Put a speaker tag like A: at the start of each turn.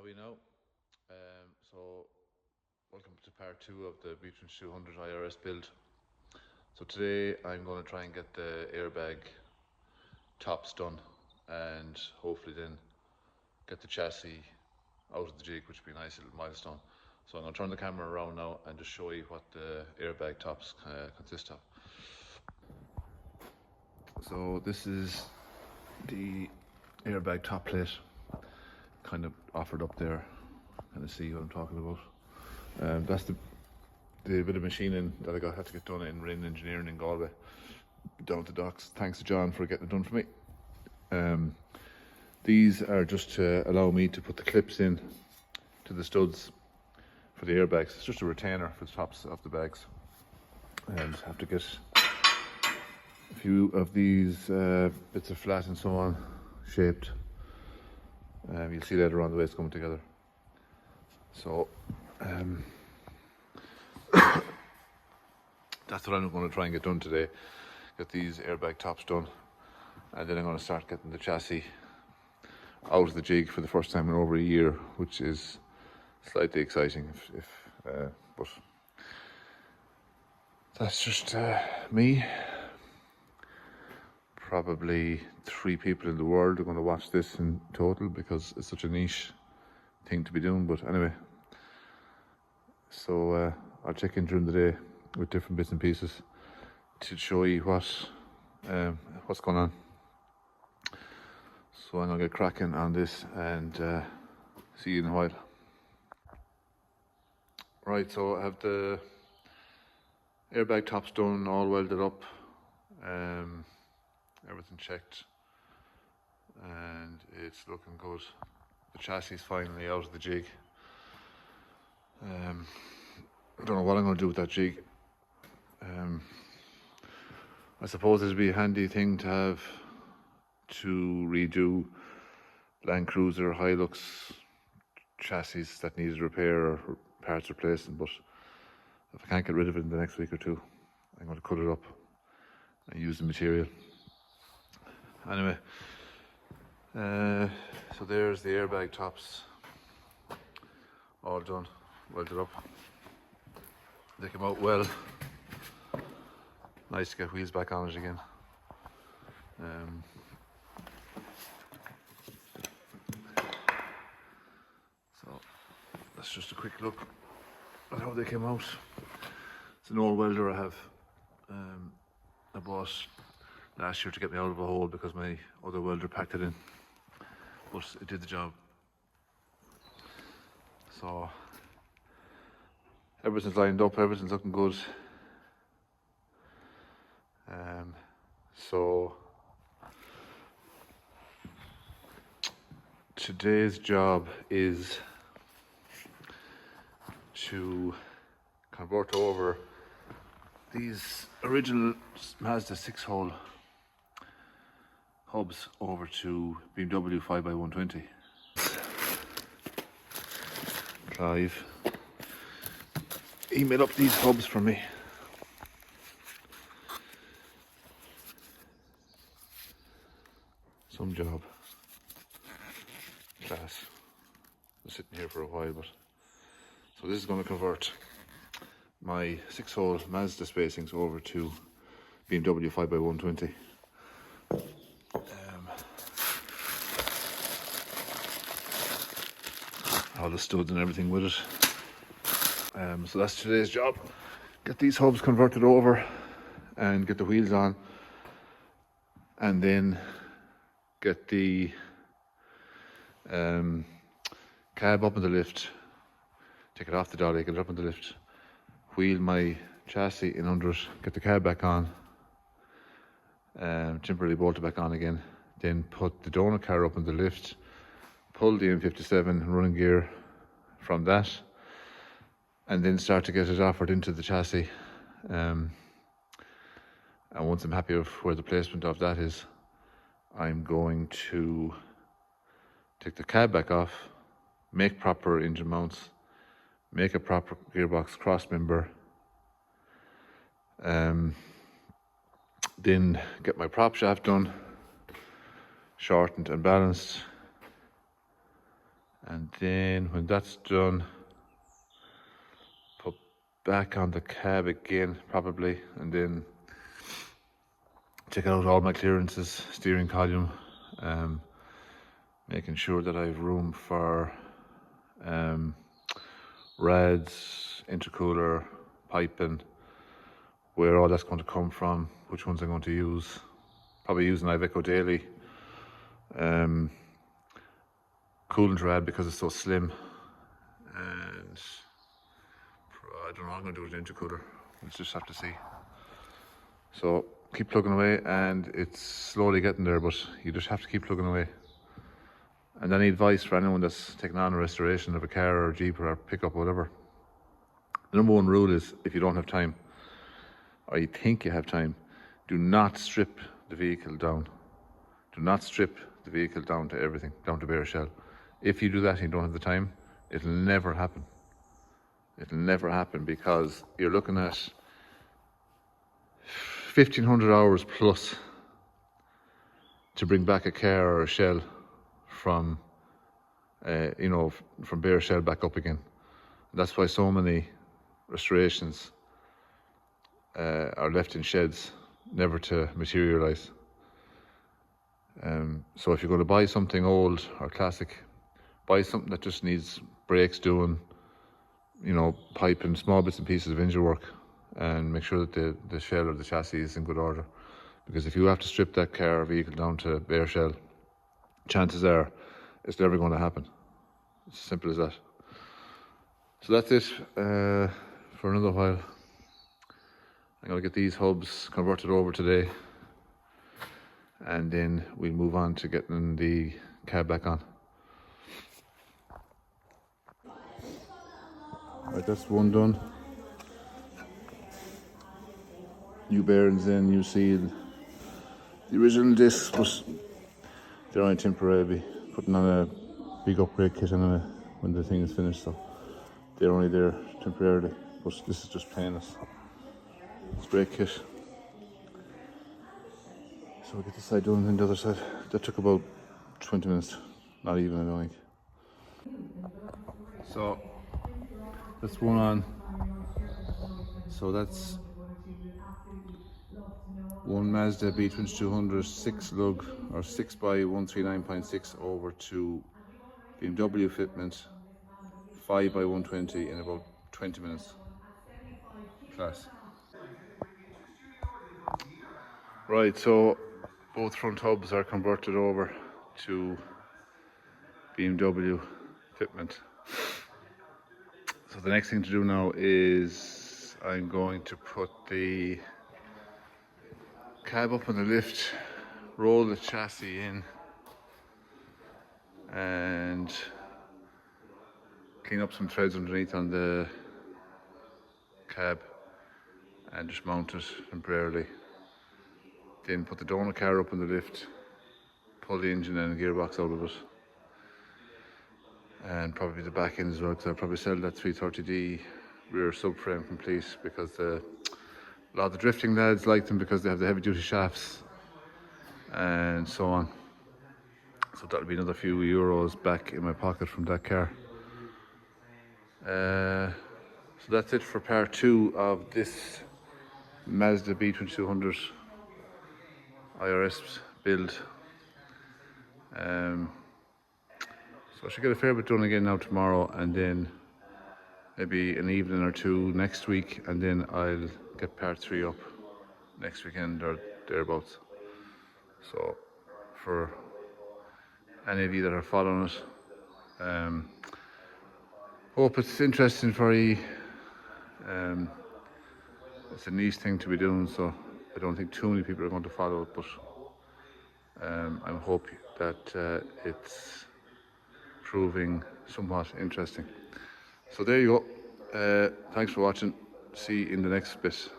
A: How are we now? So welcome to part 2 of the B2200 IRS build. So today I'm going to try and get the airbag tops done and hopefully then get the chassis out of the jig, which would be a nice little milestone. So I'm going to turn the camera around now and just show you what the airbag tops consist of. So this is the airbag top plate, kind of offered up there. Kind of see what I'm talking about. That's the bit of machining that I had to get done in Rin Engineering in Galway, down to docks. Thanks to John for getting it done for me. These are just to allow me to put the clips in to the studs for the airbags. It's just a retainer for the tops of the bags, and have to get a few of these bits of flat and so on shaped. You'll see later on the way it's coming together. So that's what I'm going to try and get done today. Get these airbag tops done, and then I'm going to start getting the chassis out of the jig for the first time in over a year, which is slightly exciting. But that's just me. Probably 3 people in the world are going to watch this in total because it's such a niche thing to be doing. But anyway, so I'll check in during the day with different bits and pieces to show you what's going on. So I'm gonna get cracking on this and see you in a while. Right, so I have the airbag tops done, all welded up, everything checked, and it's looking good. The chassis is finally out of the jig. I don't know what I'm going to do with that jig. I suppose it'd be a handy thing to have to redo Land Cruiser Hilux chassis that needs repair or parts replacing, but if I can't get rid of it in the next week or two, I'm going to cut it up and use the material. Anyway, so there's the airbag tops, all done, welded up. They came out well. Nice to get wheels back on it again. So that's just a quick look at how they came out. It's an old welder I have. I bought last year to get me out of a hole because my other welder packed it in, but it did the job. So everything's lined up, everything's looking good. So today's job is to convert over these original Mazda 6-hole hubs over to BMW 5x120. Clive, he made up these hubs for me. Some job. Class. Been sitting here for a while, but so this is going to convert my 6-hole Mazda spacings over to BMW 5x120. All the studs and everything with it. So that's today's job. Get these hubs converted over and get the wheels on, and then get the cab up in the lift, take it off the dolly, get it up in the lift, wheel my chassis in under it, get the cab back on, temporarily bolt it back on again, then put the donor car up in the lift, pull the M57 running gear from that, and then start to get it offered into the chassis. And once I'm happy with where the placement of that is, I'm going to take the cab back off, make proper engine mounts, make a proper gearbox cross member, then get my prop shaft done, shortened and balanced, And then when that's done, put back on the cab again probably, and then check out all my clearances, steering column, making sure that I have room for rads, intercooler, piping, where all that's going to come from, which ones I'm going to use. Probably using Iveco daily. Coolant rad because it's so slim, and I don't know what I'm going to do with the intercooler. We'll just have to see. So keep plugging away, and it's slowly getting there, but you just have to keep plugging away. And any advice for anyone that's taking on a restoration of a car or a Jeep or a pickup, whatever. The number one rule is, if you don't have time, or you think you have time, do not strip the vehicle down. Do not strip the vehicle down to everything, down to bare shell. If you do that and you don't have the time, it'll never happen. It'll never happen, because you're looking at 1,500 hours plus to bring back a car or a shell from, from bare shell back up again. That's why so many restorations are left in sheds, never to materialise. So if you're going to buy something old or classic, buy something that just needs brakes doing, piping, small bits and pieces of engine work, and make sure that the shell or the chassis is in good order. Because if you have to strip that car or vehicle down to bare shell, chances are it's never going to happen. It's as simple as that. So that's it for another while. I'm going to get these hubs converted over today, and then we'll move on to getting the cab back on. Right, that's one done. New bearings in, new seal. The original discs, but they're only temporarily. Putting on a big upgrade kit anyway when the thing is finished, so they're only there temporarily. But this is just painless. Spray kit. So we'll get this side done and the other side. That took about 20 minutes. Not even, I don't think. So that's one on. So that's one Mazda B2200 6 lug or 6 by 139.6 over to BMW fitment 5 by 120 in about 20 minutes. Class. Right, so both front hubs are converted over to BMW fitment. So the next thing to do now is I'm going to put the cab up on the lift, roll the chassis in, and clean up some threads underneath on the cab and just mount it temporarily. Then put the donor car up on the lift, pull the engine and gearbox out of it, and probably the back end as well, because I'll probably sell that 330D rear subframe complete, because a lot of the drifting lads like them because they have the heavy duty shafts and so on. So that'll be another few euros back in my pocket from that car. So that's it for part 2 of this Mazda B2200 IRS build. So I should get a fair bit done again now tomorrow, and then maybe an evening or two next week, and then I'll get part 3 up next weekend or thereabouts. So for any of you that are following it, hope it's interesting for you. It's a niche thing to be doing, so I don't think too many people are going to follow it, but I hope that it's proving somewhat interesting. So there you go. Thanks for watching. See you in the next bit.